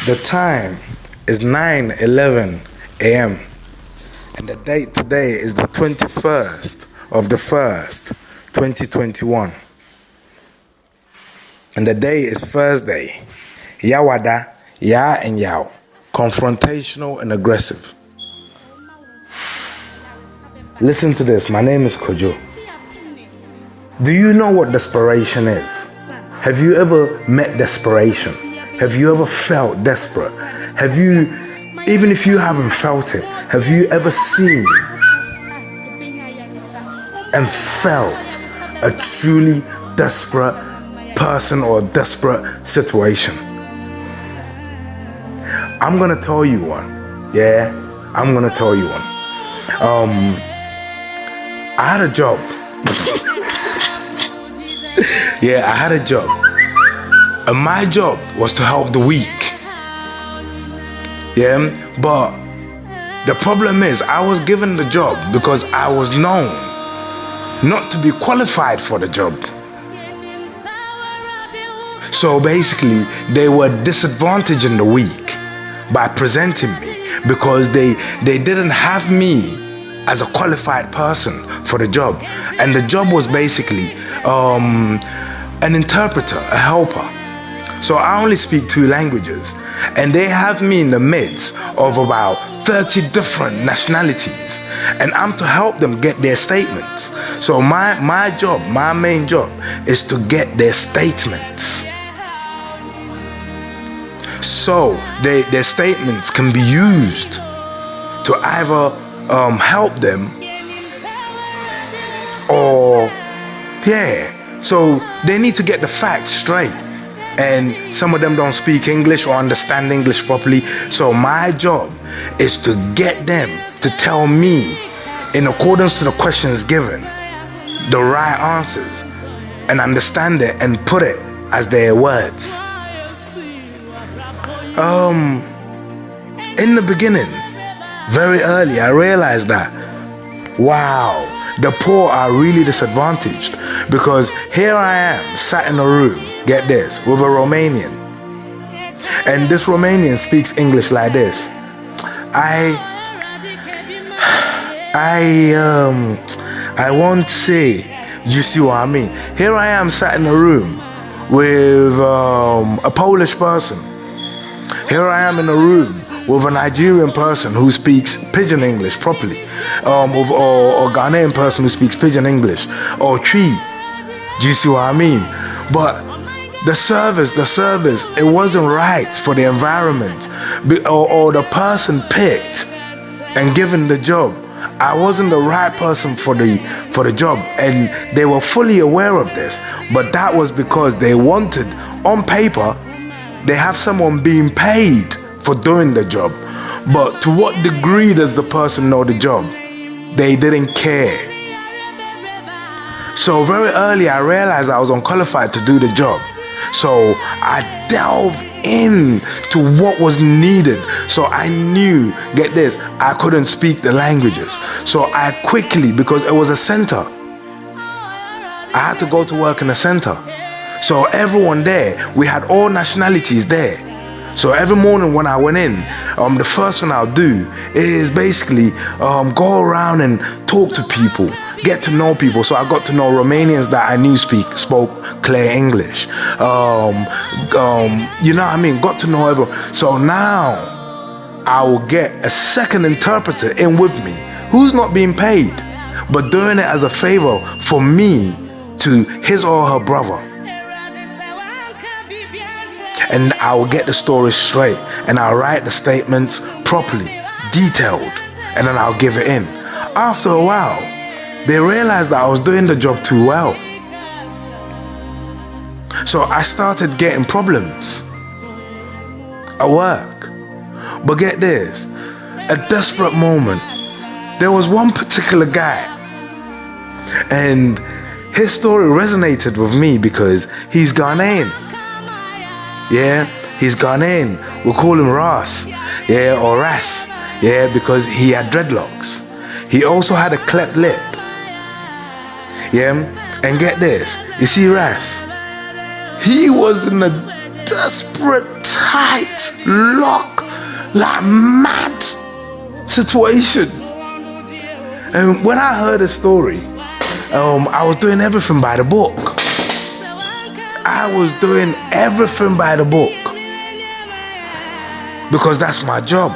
The time is 9:11 a.m. and the date today is the 21st of the 1st, 2021. And the day is Thursday. Yawada, ya and yaw. Confrontational and aggressive. Listen to this. My name is Kojo. Do you know what desperation is? Have you ever met desperation? Have you ever felt desperate? Have you, even if you haven't felt it, have you ever seen and felt a truly desperate person or desperate situation? I'm gonna tell you one. Yeah, I'm gonna tell you one. I had a job. Yeah, I had a job. And my job was to help the weak. Yeah, but the problem is I was given the job because I was known not to be qualified for the job. So basically, they were disadvantaging the weak by presenting me because they didn't have me as a qualified person for the job. And the job was basically an interpreter, a helper. So I only speak 2 languages, and they have me in the midst of about 30 different nationalities, and I'm to help them get their statements. So my job, my main job, is to get their statements. So their statements can be used to either help them or, so they need to get the facts straight. And some of them don't speak English or understand English properly. So my job is to get them to tell me, in accordance to the questions given, the right answers, and understand it and put it as their words. In the beginning, very early, I realized that, wow, the poor are really disadvantaged, because here I am sat in a room, get this, with a Romanian, and this Romanian speaks English like this. I won't say, you see what I mean? Here I am sat in a room with a Polish person. Here I am in a room with a Nigerian person who speaks Pidgin English properly, or Ghanaian person who speaks Pidgin English, or Tree. Do you see what I mean? But the service, it wasn't right for the environment, or the person picked and given the job. I wasn't the right person for the job, and they were fully aware of this. But that was because they wanted, on paper, they have someone being paid for doing the job. But to what degree does the person know the job? They didn't care. So very early I realized I was unqualified to do the job. So I delved into what was needed. So I knew, get this, I couldn't speak the languages. So I quickly, because it was a center, I had to go to work in a center. So everyone there, we had all nationalities there. So every morning when I went in, the first thing I'll do is basically go around and talk to people, get to know people. So I got to know Romanians that I knew spoke clear English. You know what I mean? Got to know everyone. So now I will get a second interpreter in with me who's not being paid, but doing it as a favor for me to his or her brother. And I will get the story straight, and I'll write the statements properly, detailed, and then I'll give it in. After a while, they realized that I was doing the job too well. So I started getting problems at work. But get this, a desperate moment. There was one particular guy, and his story resonated with me because he's Ghanaian. Yeah, he's Ghanaian. We call him Raz, or Raz, because he had dreadlocks. He also had a cleft lip. And get this, you see Raz, he was in a desperate, tight lock, like mad situation. And when I heard the story, I was doing everything by the book. I was doing everything by the book because that's my job.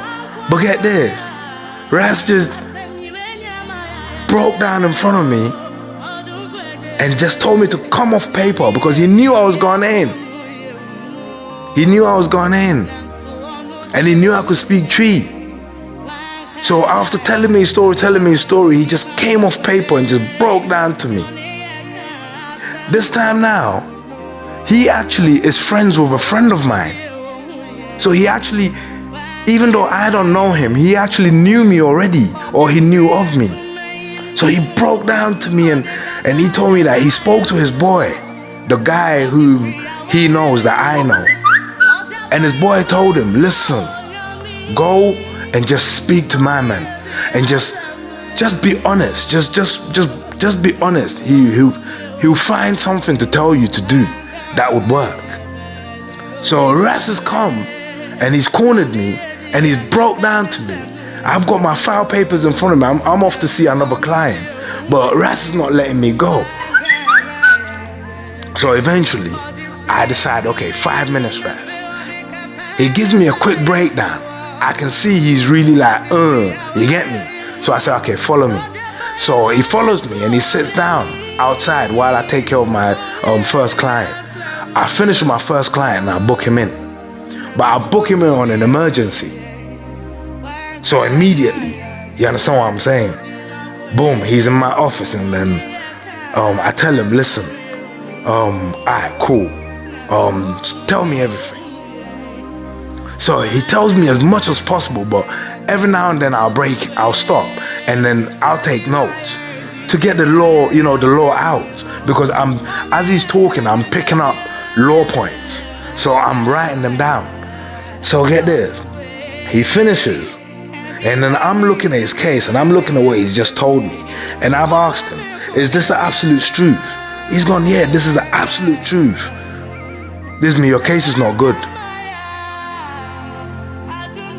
But get this, Raz just broke down in front of me and just told me to come off paper because he knew I was going in. He knew I was going in. And he knew I could speak tree. So after telling me a story, he just came off paper and just broke down to me. This time now, he actually is friends with a friend of mine. So he actually, even though I don't know him, he actually knew me already, or he knew of me. So he broke down to me and he told me that he spoke to his boy, the guy who he knows that I know. And his boy told him, listen, go and just speak to my man and just be honest. Just be honest. He'll find something to tell you to do that would work. So Raz has come and he's cornered me and he's broke down to me. I've got my file papers in front of me. I'm off to see another client, but Raz is not letting me go. So eventually I decide, okay, 5 minutes, Raz. He gives me a quick breakdown. I can see he's really like, you get me? So I say, okay, follow me. So he follows me and he sits down outside while I take care of my first client. I finish with my first client and I book him in. But I book him in on an emergency. So immediately, you understand what I'm saying? Boom, he's in my office and then I tell him, listen, alright, cool. Tell me everything. So he tells me as much as possible, but every now and then I'll stop and then I'll take notes to get the law, the law out. Because as he's talking, I'm picking up law points. So I'm writing them down. So get this, he finishes and then I'm looking at his case and I'm looking at what he's just told me. And I've asked him, is this the absolute truth? He's gone, yeah, this is the absolute truth. This means your case is not good.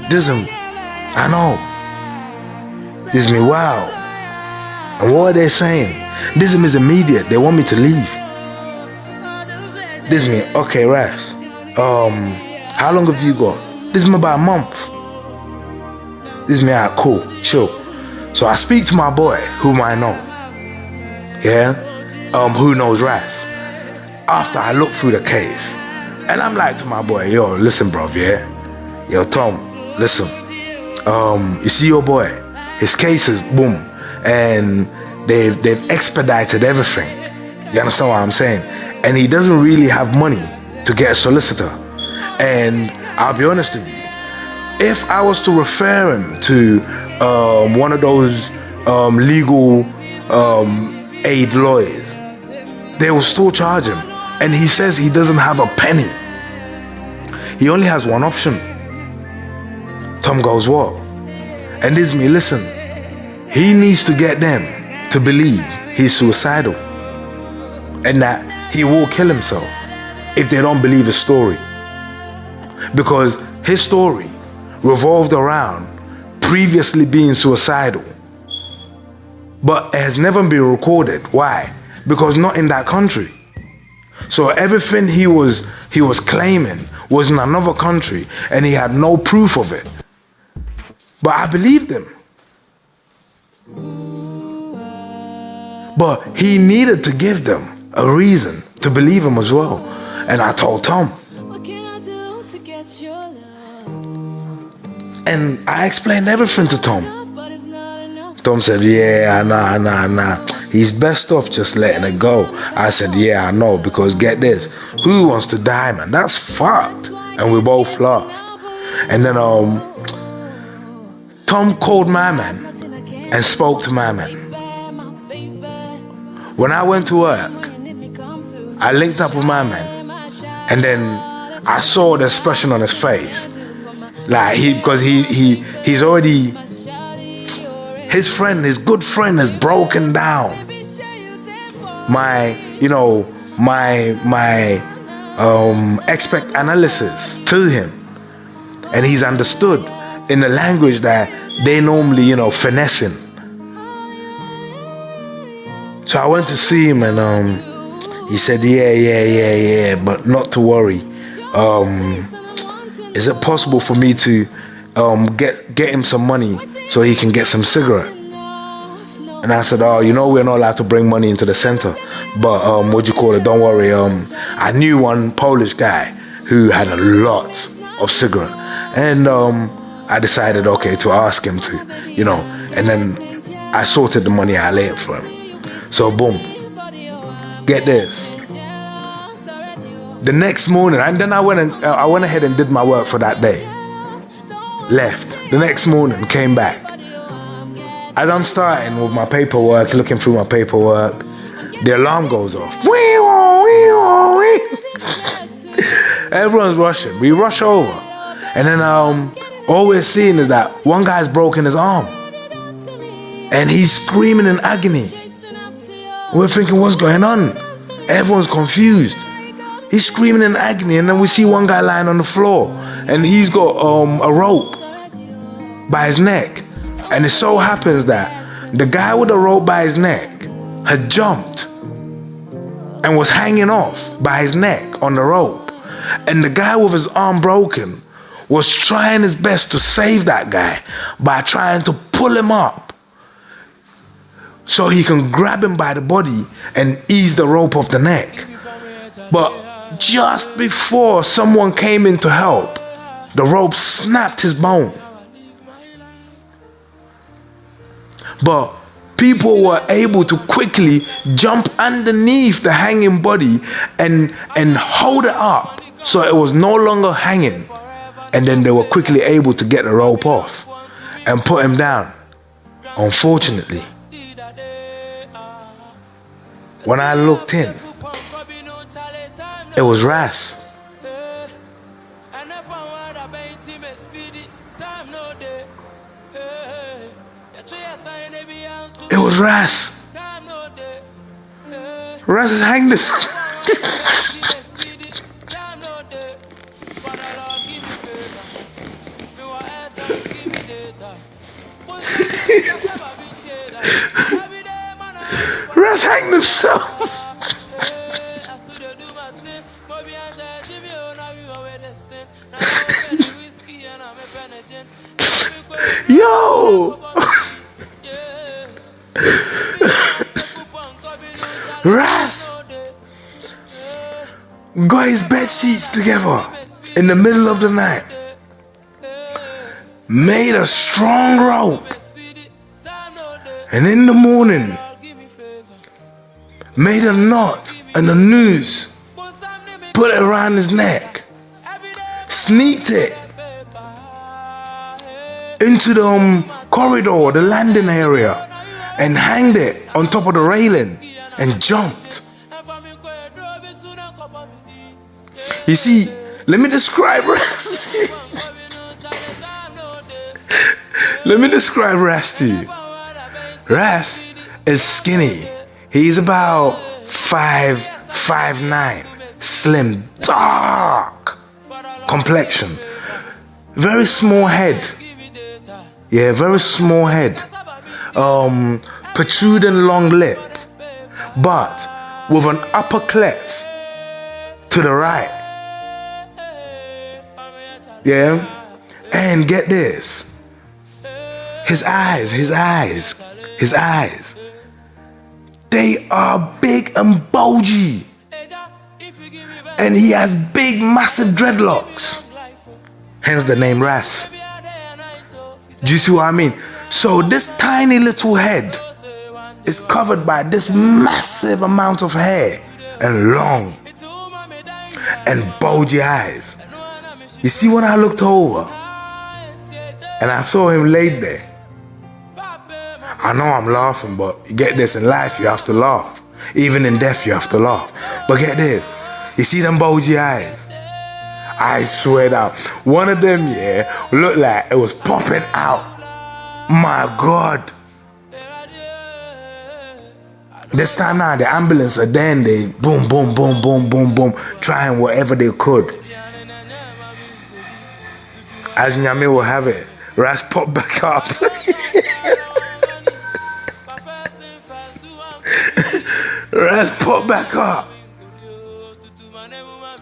Dism, I know. This me, wow. And what are they saying? Dism is immediate. They want me to leave. This me, okay, Raz. How long have you got? This is about a month. This me, alright, cool, chill. So I speak to my boy, whom I know. Yeah? Who knows Raz. After I look through the case, and I'm like to my boy, yo, listen, bruv, yeah? Yo, Tom, listen, you see your boy, his case is boom, and they've expedited everything. You understand what I'm saying? And he doesn't really have money to get a solicitor. And I'll be honest with you, if I was to refer him to one of those legal aid lawyers, they will still charge him. And he says he doesn't have a penny. He only has one option. Tom goes, what? And this me, listen, he needs to get them to believe he's suicidal and that he will kill himself if they don't believe his story. Because his story revolved around previously being suicidal, but it has never been recorded. Why? Because not in that country. So everything he was claiming was in another country and he had no proof of it. But I believed him. But he needed to give them a reason to believe him as well. And I told Tom. And I explained everything to Tom. Tom said, yeah, nah. He's best off just letting it go. I said, yeah, I know, because get this. Who wants to die, man? That's fucked. And we both laughed. And then Tom called my man and spoke to my man. When I went to work, I linked up with my man. And then I saw the expression on his face. Like, because he's already, his friend, his good friend has broken down my expect analysis to him, and he's understood in the language that they normally, finessing. So I went to see him, and he said, yeah, but not to worry. Is it possible for me to get him some money so he can get some cigarette? And I said, we're not allowed to bring money into the center, but don't worry. I knew one Polish guy who had a lot of cigarette, and I decided, okay, to ask him to, and then I sorted the money out later for him. So boom, get this. The next morning, and then I went ahead and did my work for that day. Left. The next morning, came back. As I'm starting with my paperwork, looking through my paperwork, the alarm goes off. Everyone's rushing. We rush over. And then all we're seeing is that one guy's broken his arm. And he's screaming in agony. We're thinking, what's going on? Everyone's confused. He's screaming in agony, and then we see one guy lying on the floor, and he's got a rope by his neck. And it so happens that the guy with the rope by his neck had jumped and was hanging off by his neck on the rope. And the guy with his arm broken was trying his best to save that guy by trying to pull him up so he can grab him by the body and ease the rope off the neck. But just before someone came in to help, the rope snapped his bone. But people were able to quickly jump underneath the hanging body and hold it up so it was no longer hanging. And then they were quickly able to get the rope off and put him down. Unfortunately, when I looked in, it was Raz. It was Raz. Raz has hanged himself. Raz hanged himself. Yo! Raz got his bed sheets together in the middle of the night, made a strong rope, and in the morning made a knot and a noose, put it around his neck, sneaked it into the corridor, the landing area, and hanged it on top of the railing and jumped. You see, let me describe Raz. Let me describe Raz to you. Raz is skinny. He's about 5'9", slim, dark complexion, very small head. Yeah, very small head. Protruding long lip, but with an upper cleft to the right. Yeah, and get this. His eyes. They are big and bulgy. And he has big, massive dreadlocks. Hence the name Raz. Do you see what I mean? So this tiny little head is covered by this massive amount of hair and long and bulgy eyes. You see, when I looked over and I saw him laid there, I know I'm laughing, but you get this, in life you have to laugh. Even in death you have to laugh. But get this, you see them bulgy eyes? I swear down, one of them, looked like it was popping out. My God. This time now, the ambulance are there and they boom, boom, boom, boom, boom, boom, trying whatever they could. As Nyame will have it, Raz popped back up. Raz popped back up.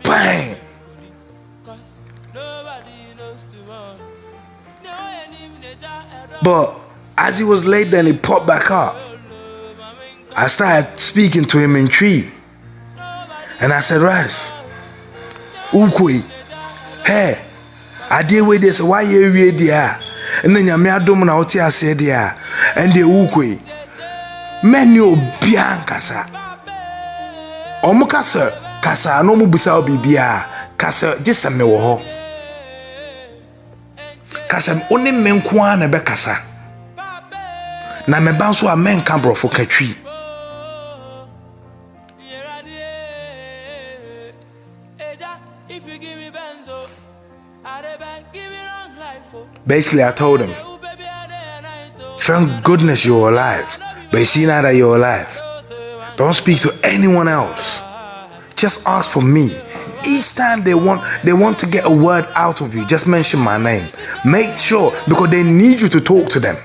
Bang. But as he was laid there and he popped back up, I started speaking to him in Tree. And I said, Raz, Ukui, hey, I deal with this, why you read there? And then Yamia Domina Otia said there, and the Ukui, Menu Biancasa. Omukasa, Casa, no Mubisa Bibia, Casa, just a mewo. Casa, only men kwana bekasa. Na me banso a men cambro for Katri. Basically, I told him, thank goodness you're alive. But you see now that you're alive, don't speak to anyone else. Just ask for me. Each time they want to get a word out of you, just mention my name. Make sure, because they need you to talk to them.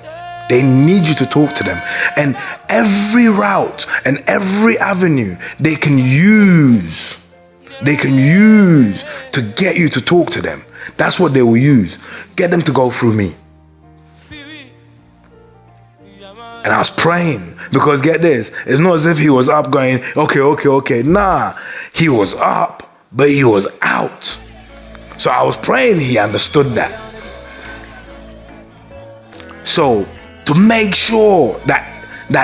They need you to talk to them. And every route and every avenue they can use to get you to talk to them. That's what they will use. Get them to go through me. And I was praying, because get this, it's not as if he was up going, okay. Nah, he was up, but he was out. So I was praying he understood that. So to make sure that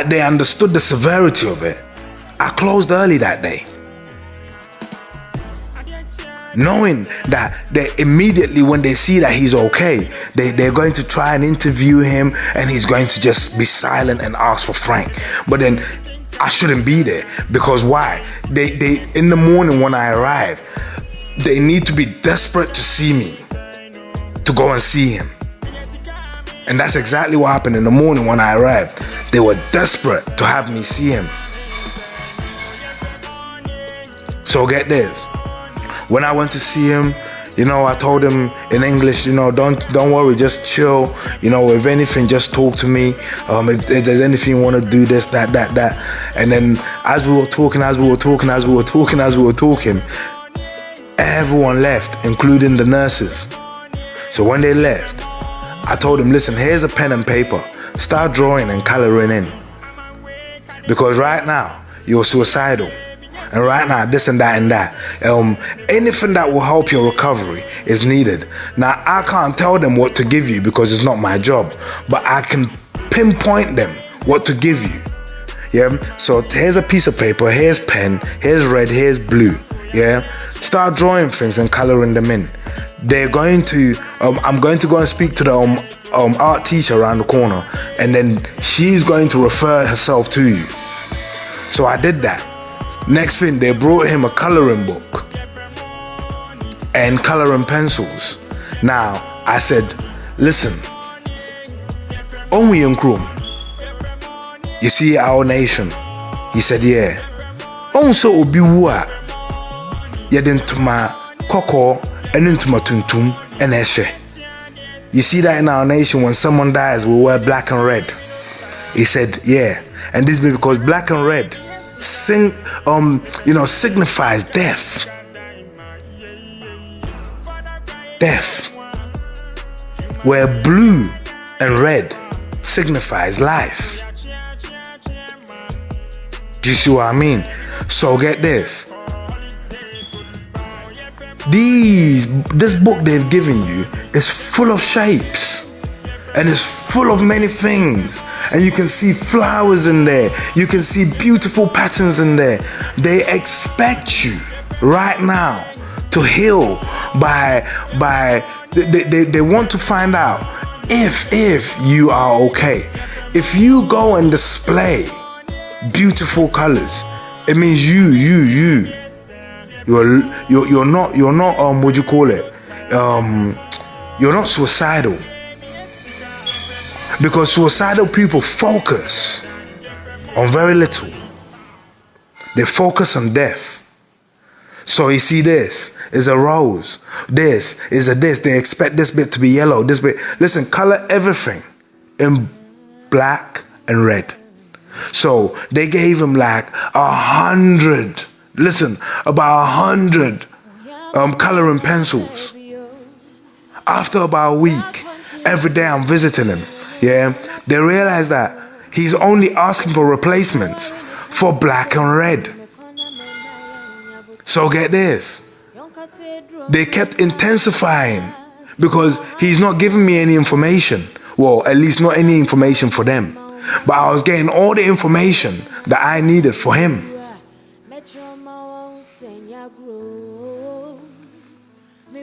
they understood the severity of it, I closed early that day. Knowing that they immediately, when they see that he's okay, they're going to try and interview him, and he's going to just be silent and ask for Frank. But then I shouldn't be there, because why? They in the morning when I arrive, they need to be desperate to see me, to go and see him. And that's exactly what happened in the morning when I arrived. They were desperate to have me see him. So get this. When I went to see him, I told him in English, don't worry, just chill. If anything, just talk to me. If there's anything you want to do, this, that. And then as we were talking, everyone left, including the nurses. So when they left, I told him, listen, here's a pen and paper. Start drawing and coloring in. Because right now, you're suicidal. And right now, this and that and that. Anything that will help your recovery is needed. Now, I can't tell them what to give you because it's not my job. But I can pinpoint them what to give you. Yeah? So here's a piece of paper, here's pen, here's red, here's blue. Yeah? Start drawing things and coloring them in. They're going to, I'm going to go and speak to the art teacher around the corner. And then she's going to refer herself to you. So I did that. Next thing, they brought him a coloring book and coloring pencils. Now, I said, listen, Onwe Nkrum, you see our nation? He said, yeah. Also, Obiwa, Yadintuma Koko, and Intuma Tuntum, and Eshe. You see that in our nation, when someone dies, we wear black and red. He said, yeah. And this is because black and red signifies death. Death. Where blue and red signifies life. Do you see what I mean? So get this. This book they've given you is full of shapes. And it's full of many things. And you can see flowers in there. You can see beautiful patterns in there. They expect you right now to heal they want to find out if you are okay. If you go and display beautiful colors, it means you're not what you call it? You're not suicidal. Because suicidal people focus on very little. They focus on death. So you see, this is a rose. This is a this. They expect this bit to be yellow. This bit. Listen, color everything in black and red. So they gave him like 100. Listen, about 100 coloring pencils. After about a week, every day I'm visiting him. Yeah, they realized that he's only asking for replacements for black and red. So get this. They kept intensifying because he's not giving me any information. Well, at least not any information for them. But I was getting all the information that I needed for him.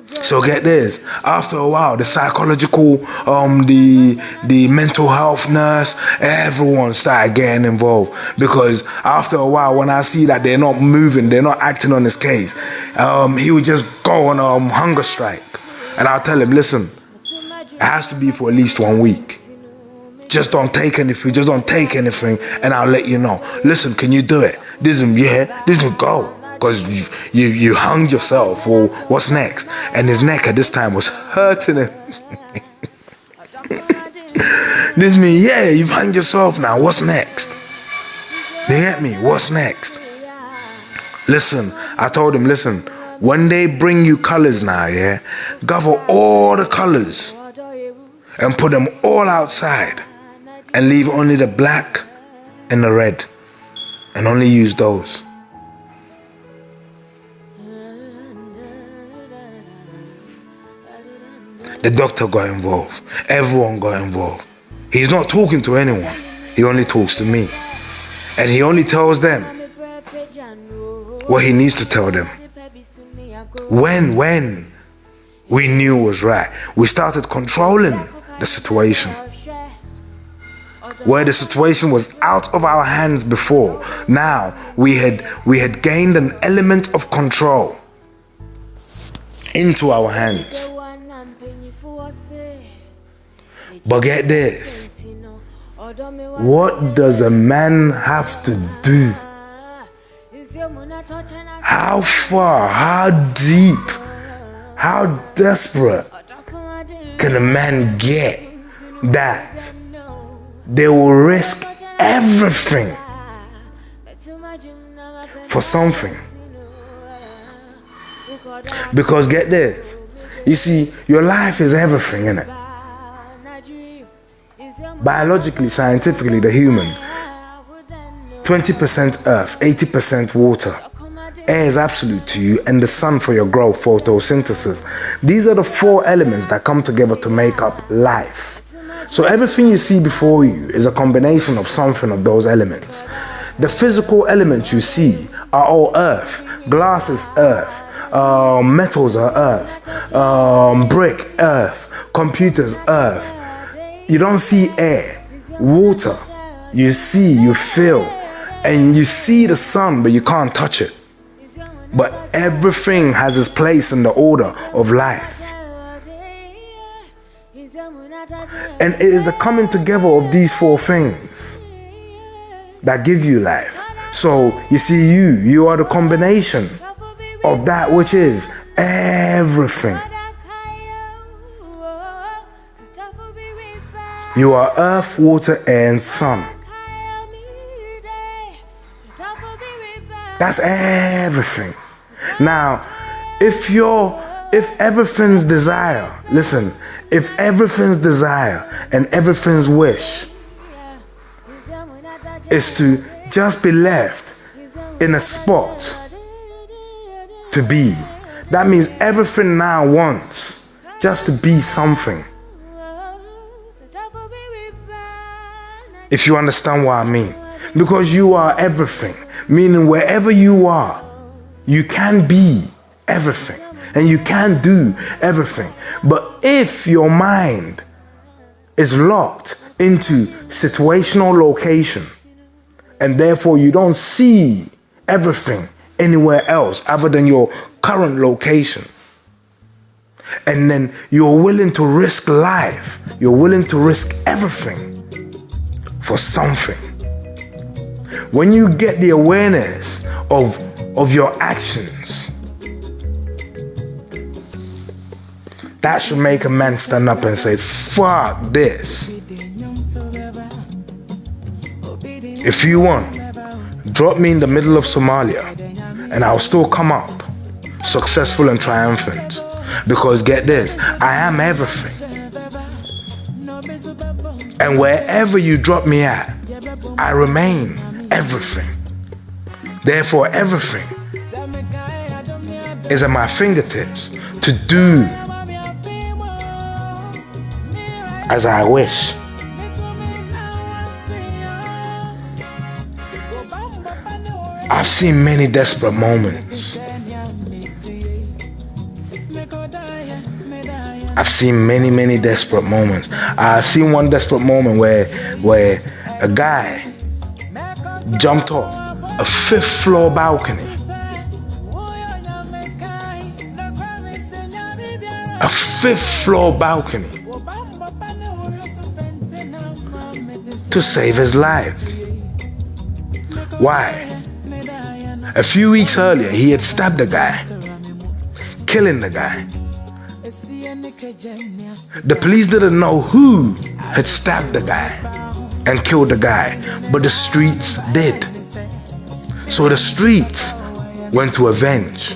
So get this. After a while, the psychological, the mental health nurse, everyone started getting involved. Because after a while, when I see that they're not moving, they're not acting on his case, he would just go on hunger strike. And I'll tell him, listen, it has to be for at least 1 week. Just don't take anything. Just don't take anything, and I'll let you know. Listen, can you do it? This will go. Because you hung yourself. Well, what's next? And his neck at this time was hurting him. This means, yeah, you've hung yourself now. What's next? They get me. What's next? Listen, I told him, listen, when they bring you colors now, yeah, gather all the colors and put them all outside and leave only the black and the red and only use those. The doctor got involved. Everyone got involved. He's not talking to anyone. He only talks to me. And he only tells them what he needs to tell them. When we knew was right, we started controlling the situation. Where the situation was out of our hands before, now we had gained an element of control into our hands. But get this, what does a man have to do? How far, how deep, how desperate can a man get that they will risk everything for something? Because get this, you see, your life is everything, innit? Biologically, scientifically, the human, 20% earth, 80% water. Air is absolute to you, and the sun for your growth, photosynthesis. These are the 4 elements that come together to make up life. So everything you see before you is a combination of something of those elements. The physical elements you see are all earth. Glass is earth. Metals are earth. Brick, earth. Computers, earth. You don't see air, water. You see, you feel, and you see the sun, but you can't touch it. But everything has its place in the order of life. And it is the coming together of these 4 things that give you life. So you see, you are the combination of that which is everything. You are earth, water, air, and sun. That's everything. Now, if everything's desire, listen, if everything's desire and everything's wish is to just be left in a spot to be, that means everything now wants just to be something. If you understand what I mean. Because you are everything. Meaning wherever you are, you can be everything. And you can do everything. But if your mind is locked into situational location, and therefore you don't see everything anywhere else other than your current location, and then you're willing to risk life, you're willing to risk everything for something. When you get the awareness of your actions. That should make a man stand up and say, fuck this. If you want, drop me in the middle of Somalia and I'll still come up successful and triumphant. Because get this, I am everything. And wherever you drop me at, I remain everything. Therefore, everything is at my fingertips to do as I wish. I've seen many desperate moments. I've seen many desperate moments. I've seen one desperate moment where a guy jumped off a 5th floor balcony. A 5th floor balcony to save his life. Why? A few weeks earlier, he had stabbed the guy, killing the guy. The police didn't know who had stabbed the guy and killed the guy, but the streets did. So the streets went to avenge.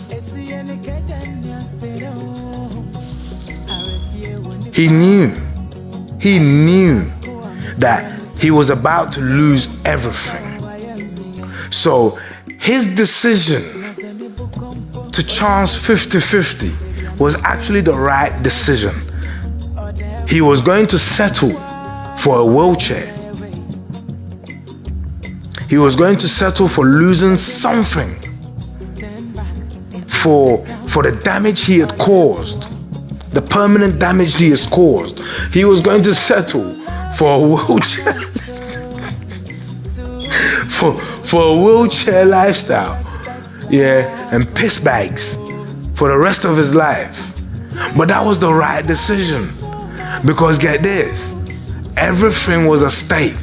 He knew that he was about to lose everything. So his decision to chance 50-50 was actually the right decision. He was going to settle for a wheelchair. He was going to settle for losing something, for the damage he had caused, the permanent damage he has caused. He was going to settle for a wheelchair, for a wheelchair lifestyle, and piss bags for the rest of his life. But that was the right decision, because get this, everything was at stake.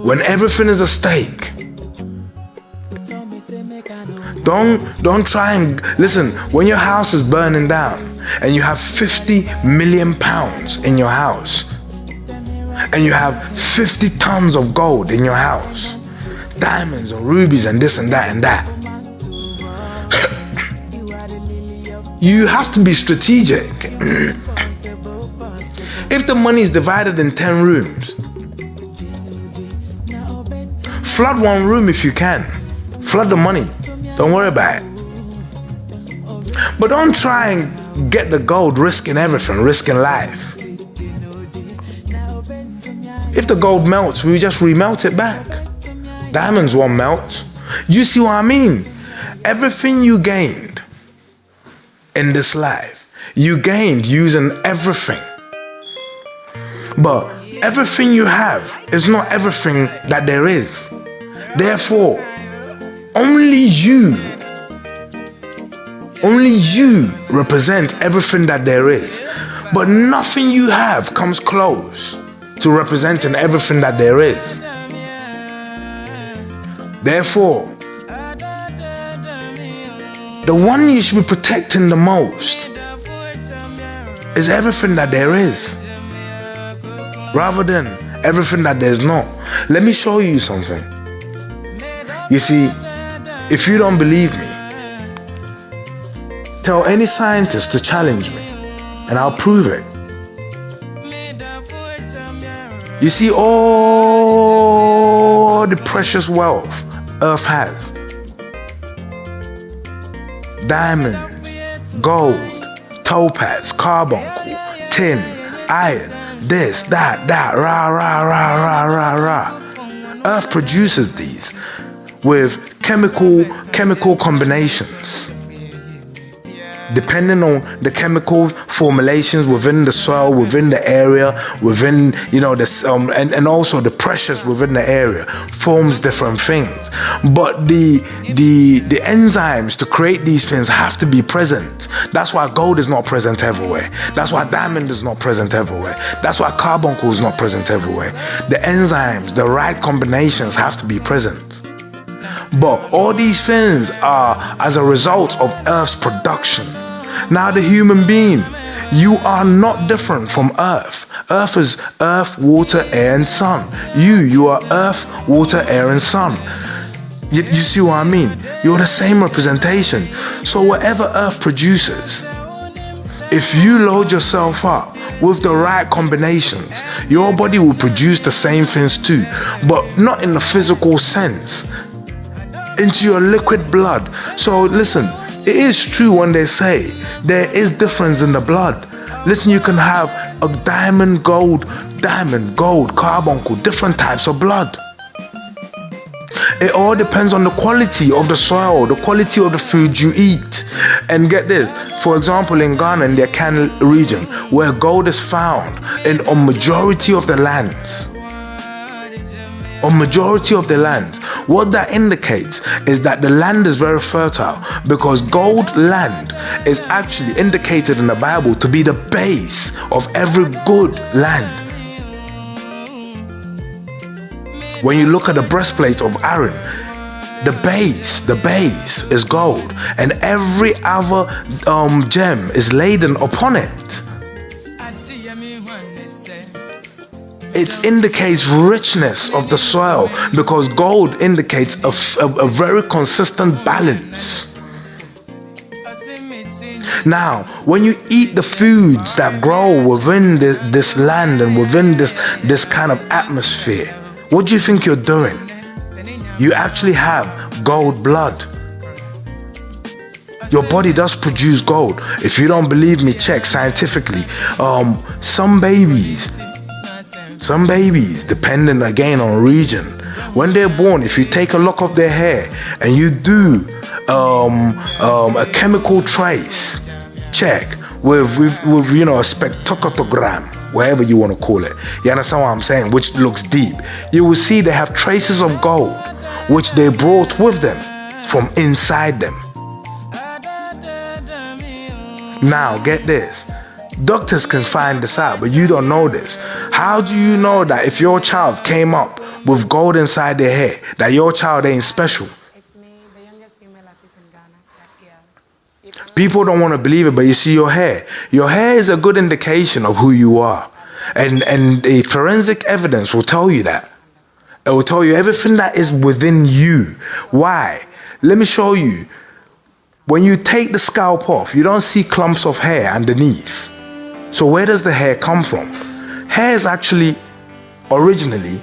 When everything is at stake, don't try and listen. When your house is burning down and you have 50 million pounds in your house, and you have 50 tons of gold in your house, diamonds and rubies and this and that and that, you have to be strategic. If the money is divided in 10 rooms, flood one room if you can. Flood the money. Don't worry about it. But don't try and get the gold risking everything, risking life. If the gold melts, we just remelt it back. Diamonds won't melt. You see what I mean? Everything you gained in this life, you gained using everything. But everything you have is not everything that there is. Therefore, only you represent everything that there is. But nothing you have comes close to representing everything that there is. Therefore, the one you should be protecting the most is everything that there is, rather than everything that there's not. Let me show you something. You see, if you don't believe me, tell any scientist to challenge me, and I'll prove it. You see, all the precious wealth Earth has, diamond, gold, topaz, carbuncle, tin, iron, this, that, rah. Earth produces these with chemical combinations. depending on the chemical formulations within the soil, within the area, within, you know, this and also the pressures within the area forms different things. But the enzymes to create these things have to be present. That's why gold is not present everywhere. That's why diamond is not present everywhere. That's why carbuncle is not present everywhere. The enzymes, the right combinations have to be present. But all these things are as a result of Earth's production. Now the human being, you are not different from Earth. Earth is earth, water, air, and sun. You are earth, water, air, and sun. You see what I mean? You're the same representation. So whatever Earth produces, if you load yourself up with the right combinations, your body will produce the same things too, but not in the physical sense, into your liquid blood. So listen, it is true when they say there is difference in the blood. Listen, you can have a diamond, gold, carbuncle, different types of blood. It all depends on the quality of the soil, the quality of the food you eat. And get this, for example, in Ghana, in the Akan region, where gold is found in a majority of the lands, what that indicates is that the land is very fertile, because gold land is actually indicated in the Bible to be the base of every good land. When you look at the breastplate of Aaron, the base is gold, and every other gem is laden upon it. It indicates richness of the soil, because gold indicates a very consistent balance. Now, when you eat the foods that grow within this land and within this kind of atmosphere, what do you think you're doing? You actually have gold blood. Your body does produce gold. If you don't believe me, check scientifically. Some babies, depending again on region, when they're born, if you take a lock of their hair and you do a chemical trace check with you know, a spectroscogram, whatever you want to call it, you understand what I'm saying, which looks deep, you will see they have traces of gold which they brought with them from inside them. Now get this, doctors can find this out, but you don't know this. How do you know that if your child came up with gold inside their hair, that your child ain't special? It's me, the youngest female artist in Ghana. People don't want to believe it, but you see your hair. Your hair is a good indication of who you are. And the forensic evidence will tell you that. It will tell you everything that is within you. Why? Let me show you. When you take the scalp off, you don't see clumps of hair underneath. So where does the hair come from? Hair is actually originally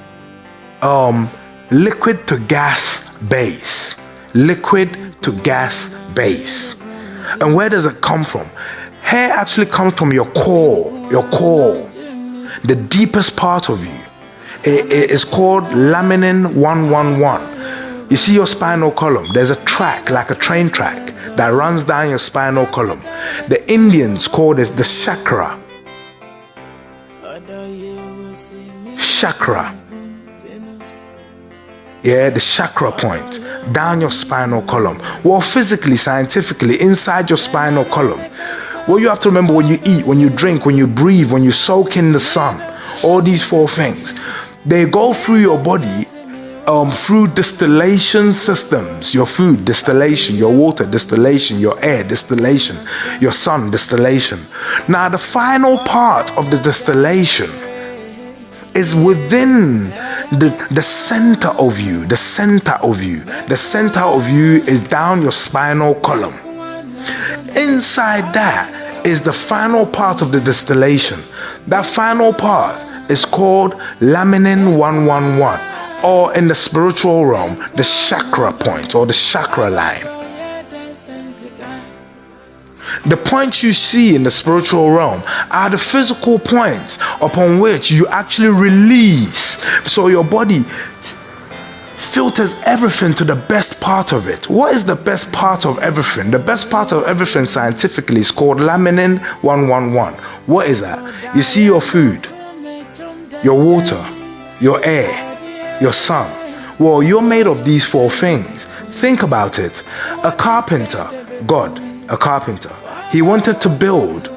liquid to gas base. Liquid to gas base. And where does it come from? Hair actually comes from your core, the deepest part of you. It is called laminin 111. You see your spinal column, there's a track, like a train track, that runs down your spinal column. The Indians call this the chakra. Chakra. Yeah, the chakra point down your spinal column. Well, physically, scientifically, inside your spinal column. What you have to remember, when you eat, when you drink, when you breathe, when you soak in the sun, all these four things, they go through your body through distillation systems. Your food, distillation. Your water, distillation. Your air, distillation. Your sun, distillation. Now, the final part of the distillation is within the center of you. The center of you. The center of you is down your spinal column. Inside that is the final part of the distillation. That final part is called laminin 111, or in the spiritual realm, the chakra point or the chakra line. The points you see in the spiritual realm are the physical points upon which you actually release. So your body filters everything to the best part of it. What is the best part of everything? The best part of everything scientifically is called laminin 111. What is that? You see your food, your water, your air, your sun. Well, you're made of these four things. Think about it. A carpenter, God, a carpenter, he wanted to build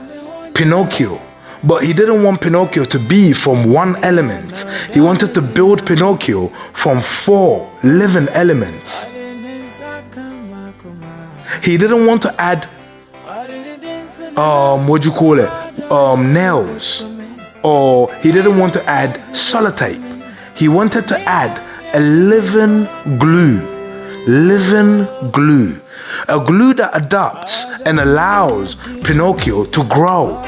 Pinocchio, but he didn't want Pinocchio to be from one element. He wanted to build Pinocchio from four living elements. He didn't want to add, nails, or he didn't want to add sellotape. He wanted to add a living glue, a glue that adapts and allows Pinocchio to grow.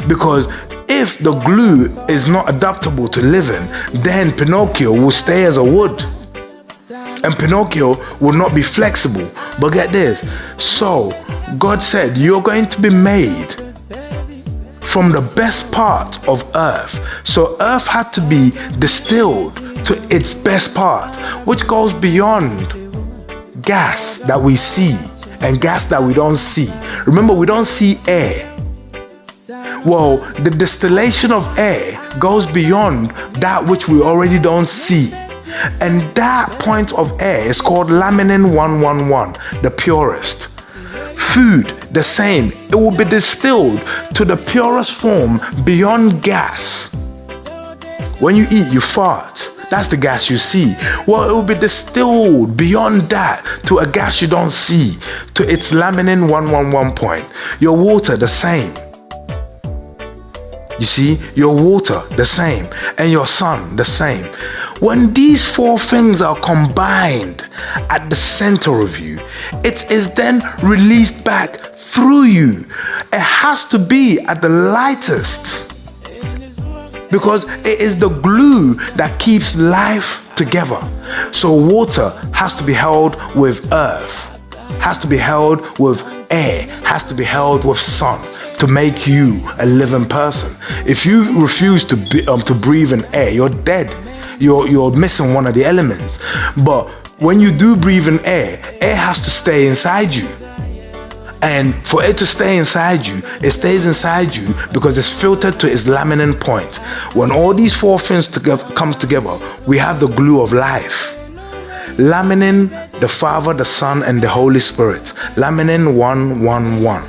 Because if the glue is not adaptable to living, then Pinocchio will stay as a wood. And Pinocchio will not be flexible. But get this. So, God said, you're going to be made from the best part of earth. So earth had to be distilled to its best part, which goes beyond gas that we see and gas that we don't see. Remember, we don't see air. Well, the distillation of air goes beyond that which we already don't see. And that point of air is called laminin 111, the purest. Food, the same. It will be distilled to the purest form beyond gas. When you eat, you fart. That's the gas you see. Well, it will be distilled beyond that to a gas you don't see, to its laminin 111 point. Your water, the same. You see, your water, the same, and your sun, the same. When these four things are combined at the center of you, it is then released back through you. It has to be at the lightest, because it is the glue that keeps life together. So water has to be held with earth, has to be held with air, has to be held with sun, to make you a living person. If you refuse to breathe in air, you're dead. You're missing one of the elements. But when you do breathe in air, air has to stay inside you. And for it to stay inside you, it stays inside you because it's filtered to its laminin point. When all these four things come together, we have the glue of life. Laminin, the Father, the Son, and the Holy Spirit. Laminin 111.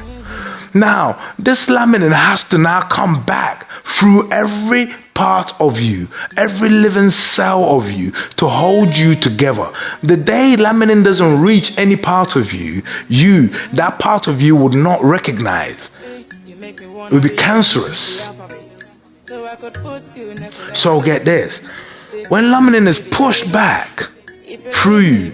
Now, this laminin has to now come back through every part of you, every living cell of you, to hold you together. The day laminin doesn't reach any part of you, that part of you would not recognize. It would be cancerous. So get this. When laminin is pushed back through you,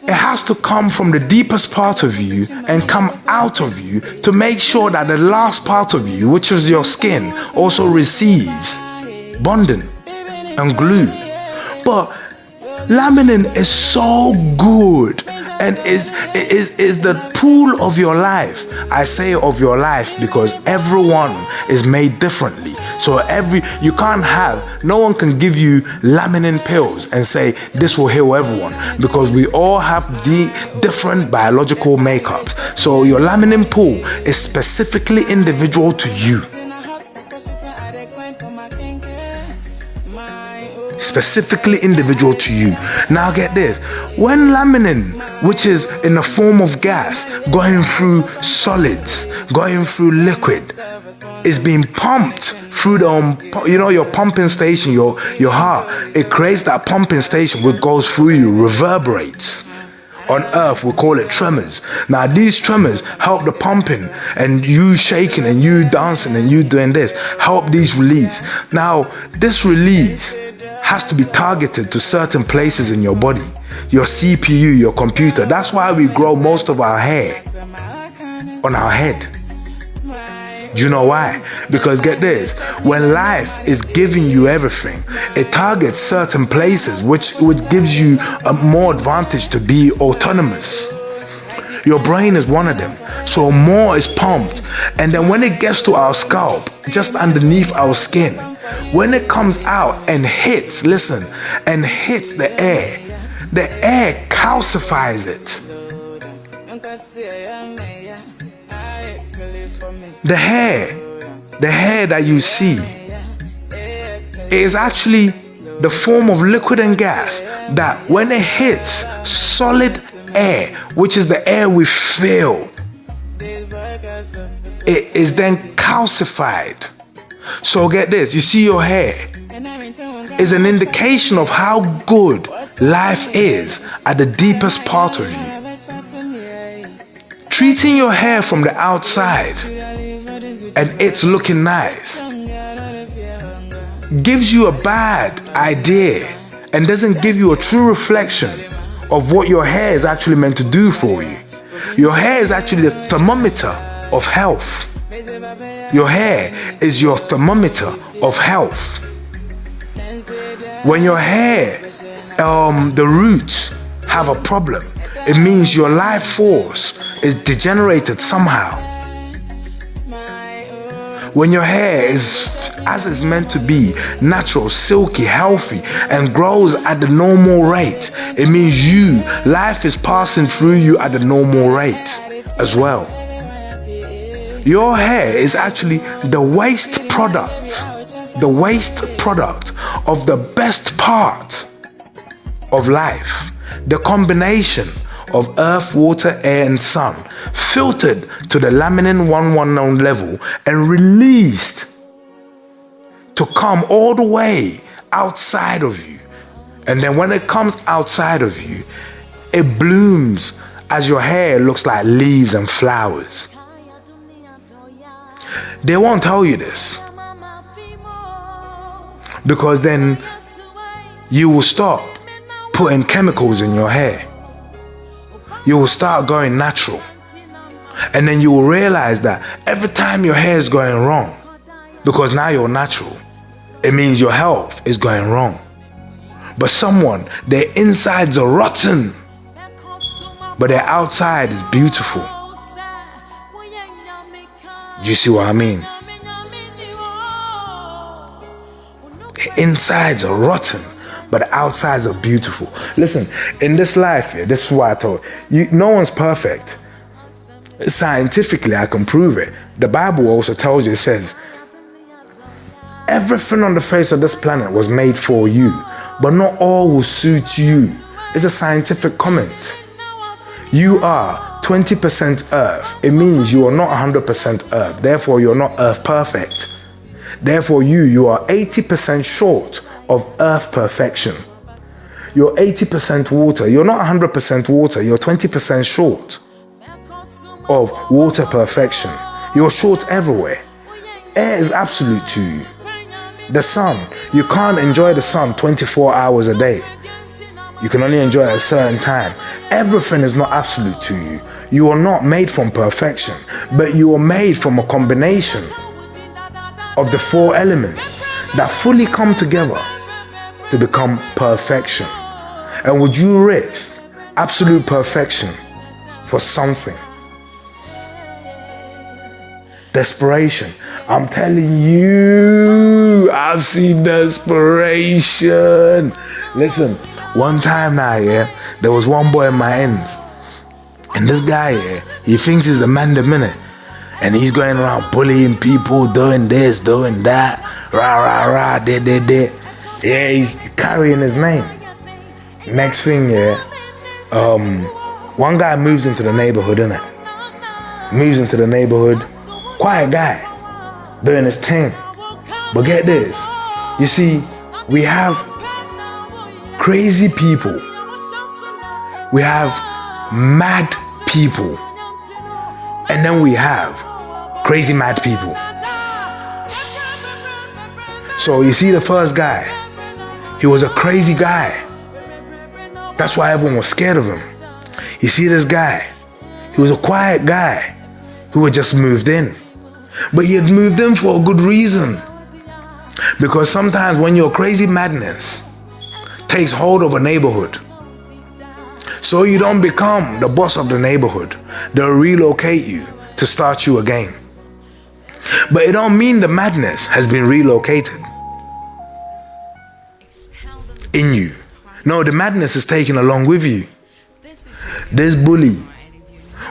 it has to come from the deepest part of you and come out of you to make sure that the last part of you, which is your skin, also receives bonding and glue. But laminin is so good and is the pool of your life. I say of your life because everyone is made differently. So no one can give you laminin pills and say this will heal everyone, because we all have the different biological makeups. So your laminin pool is specifically individual to you. Specifically individual to you. Now get this. When laminin, which is in the form of gas, going through solids, going through liquid, is being pumped through your pumping station, your heart. It creates that pumping station which goes through you, reverberates. On earth, we call it tremors. Now, these tremors help the pumping, and you shaking and you dancing and you doing this, help these release. Now, this release has to be targeted to certain places in your body. Your CPU, your computer. That's why we grow most of our hair on our head. Do you know why? Because get this, when life is giving you everything, it targets certain places which gives you a more advantage to be autonomous. Your brain is one of them. So more is pumped. And then when it gets to our scalp, just underneath our skin, when it comes out and hits, listen, and hits the air calcifies it. The hair that you see is actually the form of liquid and gas that when it hits solid air, which is the air we feel, it is then calcified. So get this, you see your hair is an indication of how good life is at the deepest part of you. Treating your hair from the outside and it's looking nice gives you a bad idea and doesn't give you a true reflection of what your hair is actually meant to do for you. Your hair is actually the thermometer of health. Your hair is your thermometer of health. When your hair, the roots have a problem, it means your life force is degenerated somehow. When your hair is as it's meant to be, natural, silky, healthy, and grows at the normal rate, it means life is passing through you at the normal rate as well. Your hair is actually the waste product of the best part of life. The combination of earth, water, air, and sun, filtered to the laminin 119 level and released to come all the way outside of you. And then when it comes outside of you, it blooms as your hair looks like leaves and flowers. They won't tell you this, because then you will stop putting chemicals in your hair. You will start going natural. And then you will realize that every time your hair is going wrong, because now you're natural, it means your health is going wrong. But their insides are rotten, but their outside is beautiful. Do you see what I mean? Their insides are rotten, but the outsides are beautiful. Listen, in this life here, this is what I told you, no one's perfect. Scientifically, I can prove it. The Bible also tells you, it says, everything on the face of this planet was made for you, but not all will suit you. It's a scientific comment. You are 20% earth. It means you are not 100% earth. Therefore, you're not earth perfect. Therefore, you are 80% short of earth perfection. You're 80% water. You're not 100% water. You're 20% short of water perfection. You're short everywhere. Air is absolute to you. The sun, you can't enjoy the sun 24 hours a day. You can only enjoy it at a certain time. Everything is not absolute to you. You are not made from perfection, but you are made from a combination of the four elements that fully come together to become perfection. And would you risk absolute perfection for something? Desperation. I'm telling you, I've seen desperation. Listen, one time now, there was one boy in my ends. And this guy, he thinks he's the man the minute. And he's going around bullying people, doing this, doing that. Rah, rah, rah, de. Yeah, he's carrying his name. Next thing, one guy moves into the neighborhood, innit? Moves into the neighborhood. Quiet guy, doing his thing. But get this, you see, we have crazy people. We have mad people. And then we have crazy mad people. So you see the first guy, he was a crazy guy. That's why everyone was scared of him. You see this guy, he was a quiet guy who had just moved in. But he had moved in for a good reason. Because sometimes when your crazy madness takes hold of a neighborhood, so you don't become the boss of the neighborhood, they'll relocate you to start you again. But it don't mean the madness has been relocated. in you. No, the madness is taken along with you. This bully,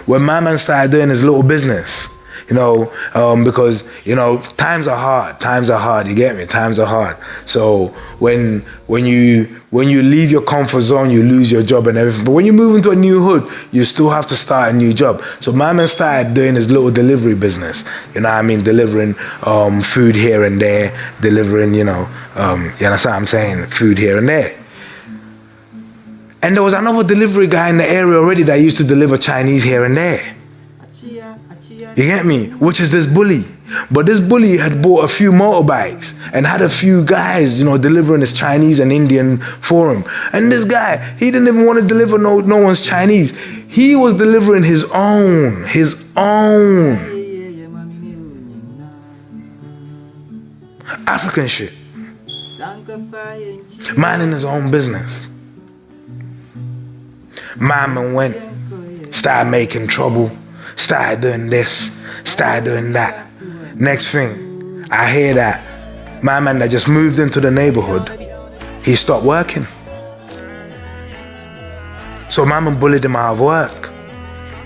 when my man started doing his little business, because times are hard, you get me? Times are hard. So when you leave your comfort zone, you lose your job and everything. But when you move into a new hood, you still have to start a new job. So my man started doing his little delivery business, delivering food here and there, delivering, you understand what I'm saying, food here and there. And there was another delivery guy in the area already that used to deliver Chinese here and there. You get me? Which is this bully. But this bully had bought a few motorbikes and had a few guys, delivering his Chinese and Indian for him. And this guy, he didn't even want to deliver no one's Chinese. He was delivering his own. African shit. Minding his own business. My man went, started making trouble, started doing this, started doing that. Next thing, I hear that my man that just moved into the neighborhood, he stopped working. So my man bullied him out of work.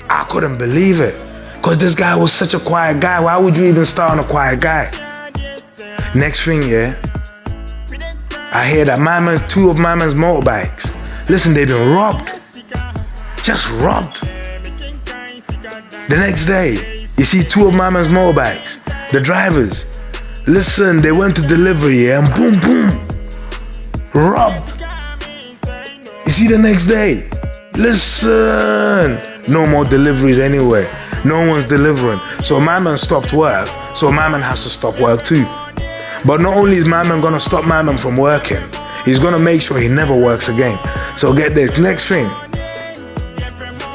I couldn't believe it, because this guy was such a quiet guy. Why would you even start on a quiet guy? Next thing, I hear that two of my man's motorbikes, listen, they've been robbed. Just robbed. The next day, you see two of my man's motorbikes, the drivers, listen, they went to delivery and boom, robbed. You see the next day, listen, no more deliveries anywhere. No one's delivering. So my man stopped work, so my man has to stop work too. But not only is my man gonna stop my man from working, he's gonna make sure he never works again. So get this, next thing,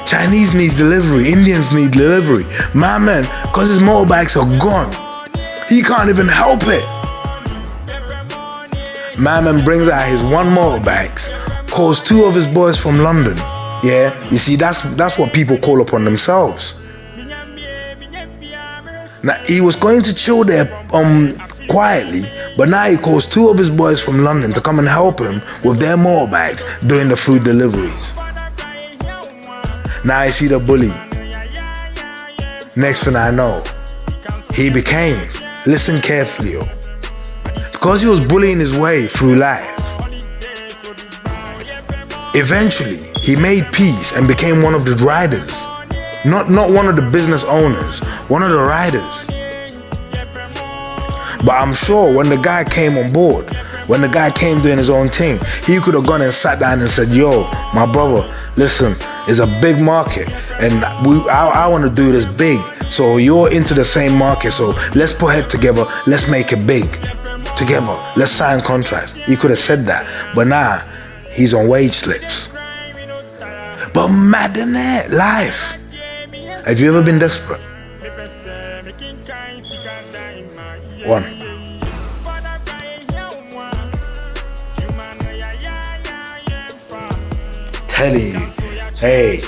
Chinese needs delivery, Indians need delivery. My man, because his motorbikes are gone, he can't even help it. My man brings out his one motorbikes, calls two of his boys from London. Yeah, you see, that's what people call upon themselves. Now, he was going to chill there quietly, but now he calls two of his boys from London to come and help him with their motorbikes doing the food deliveries. Now I see the bully. Next thing I know, he became, listen carefully, because he was bullying his way through life. Eventually, he made peace and became one of the riders. Not one of the business owners, one of the riders. But I'm sure when the guy came on board, when the guy came doing his own thing, he could have gone and sat down and said, yo, my brother, listen, it's a big market and I want to do this big. So you're into the same market, so let's put head together, let's make it big together, let's sign contracts. He could have said that, but now he's on wage slips. But mad in it, life. Have you ever been desperate? One. Telling you, hey.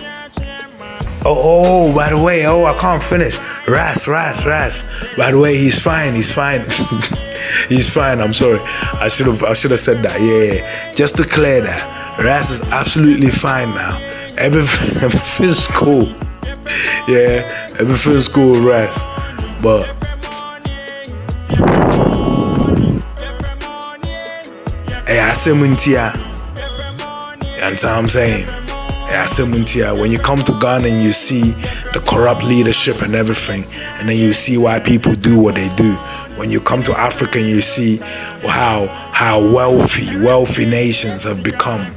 Oh, by the way, I can't finish. Raz. By the way, he's fine. He's fine, I'm sorry. I should have said that, yeah. Just to clear that, Raz is absolutely fine now. Everything's cool. Yeah, everything's cool with Raz. But hey, I say Muntia. You understand what I'm saying? Hey, I say Muntia. When you come to Ghana and you see the corrupt leadership and everything, and then you see why people do what they do. When you come to Africa and you see how wealthy nations have become,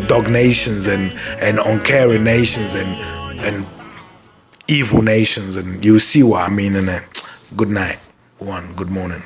dog nations and uncaring nations and evil nations, and you see what I mean in it. Good night. Good morning.